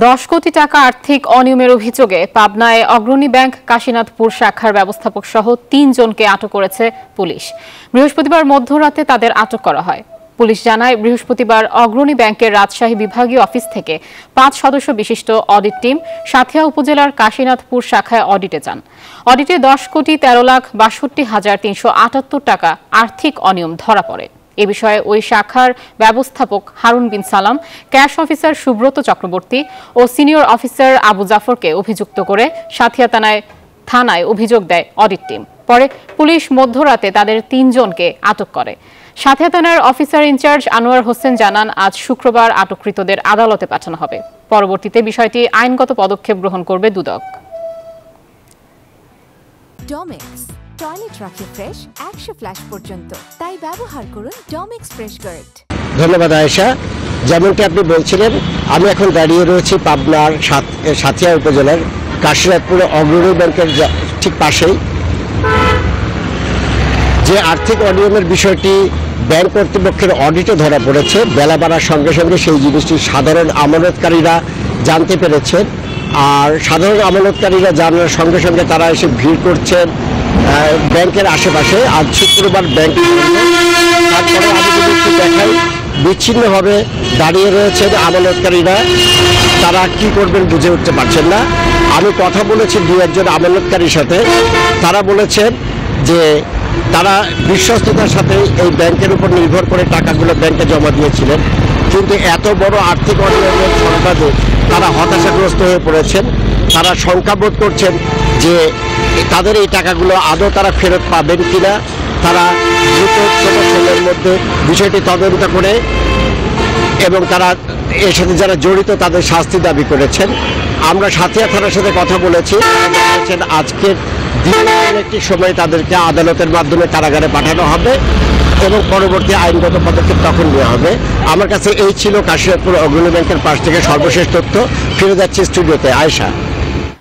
10 কোটি টাকা আর্থিক অনিয়মের অভিযোগে পাবনায় অগ্রণী ব্যাংক কাশীনাথপুর শাখার ব্যবস্থাপক সহ 3 জনকে আটক করেছে পুলিশ। বৃহস্পতিবার মধ্যরাতে তাদের আটক করা হয়। পুলিশ জানায়, বৃহস্পতিবার অগ্রণী ব্যাংকের রাজশাহী বিভাগীয় অফিস থেকে 5 সদস্য বিশিষ্ট অডিট টিম সাঁথিয়া উপজেলার কাশীনাথপুর শাখায় অডিটে যান। অডিটে 10,13,62,378 টাকা আর্থিক অনিয়ম ধরা পড়ে। এ বিষয়ে ওই শাখার ব্যবস্থাপক হারুন বিন সালাম, ক্যাশ অফিসার সুব্রত চক্রবর্তী ও সিনিয়র অফিসার আবু জাফরকে অভিযুক্ত করে সাঁথিয়া থানায় অভিযোগ দেয় অডিট টিম। পরে পুলিশ মধ্যরাতে তাদের 3 জনকে আটক করে। সাঁথিয়া থানার অফিসার ইনচার্জ আনোয়ার হোসেন জানান, আজ শুক্রবার আটককৃতদের আদালতে পাঠানো হবে। পরবর্তীতে বিষয়টি আইনগত পদক্ষেপ গ্রহণ করবে দুদক। টয়লেট রাখে ফ্রেশ 100 ফ্ল্যাশ পর্যন্ত, তাই ব্যবহার করুন ডমিক্স ফ্রেশ গার্ড। ধন্যবাদ আয়েশা। যেমনটি আপনি বলছিলেন, আমি এখন দাঁড়িয়ে রয়েছি পাবনার সাঁথিয়া উপজেলার কাশীনাথপুর অগ্রণী ব্যাংকের ঠিক পাশেই। যে আর্থিক অনিয়মের বিষয়টি ব্যাংক কর্তৃপক্ষের অডিটে ধরা পড়েছে, বেলা বাড়ার সঙ্গে সঙ্গে সেই জিনিসটি সাধারণ আমানতকারীরা জানতে পেরেছেন। আর সাধারণ আমানতকারীরা জানার সঙ্গে সঙ্গে তারা এসে ভিড় করছেন ব্যাংকের আশেপাশে। আজ শুক্রবার ব্যাংক, তারপরে আমি যদি একটু দেখাই, বিচ্ছিন্নভাবে দাঁড়িয়ে রয়েছেন আমানতকারীরা। তারা কি করবেন বুঝে উঠতে পারছেন না। আমি কথা বলেছি 2-1 আমানতকারীর সাথে। তারা বলেছেন যে তারা বিশ্বস্ততার সাথে এই ব্যাংকের উপর নির্ভর করে টাকাগুলো ব্যাংকে জমা দিয়েছিলেন, কিন্তু এত বড় আর্থিক অনিয়মের সংবাদে তারা হতাশাগ্রস্ত হয়ে পড়েছেন। তারা শঙ্কাবোধ করছেন যে তাদের এই টাকাগুলো আদৌ তারা ফেরত পাবেন কিনা। তারা দ্রুত সময়ের মধ্যে বিষয়টি তদন্ত করে এবং তারা এর সাথে যারা জড়িত তাদের শাস্তি দাবি করেছেন। আমরা সাঁথিয়া থানার সাথে কথা বলেছি, আজকের দিনের একটি সময় তাদেরকে আদালতের মাধ্যমে কারাগারে পাঠানো হবে এবং পরবর্তী আইনগত পদক্ষেপ তখন নেওয়া হবে। আমার কাছে এই ছিল কাশীনাথপুর অগ্রণী ব্যাংকের পাশ থেকে সর্বশেষ তথ্য। ফিরে যাচ্ছি স্টুডিওতে। আয়েশা।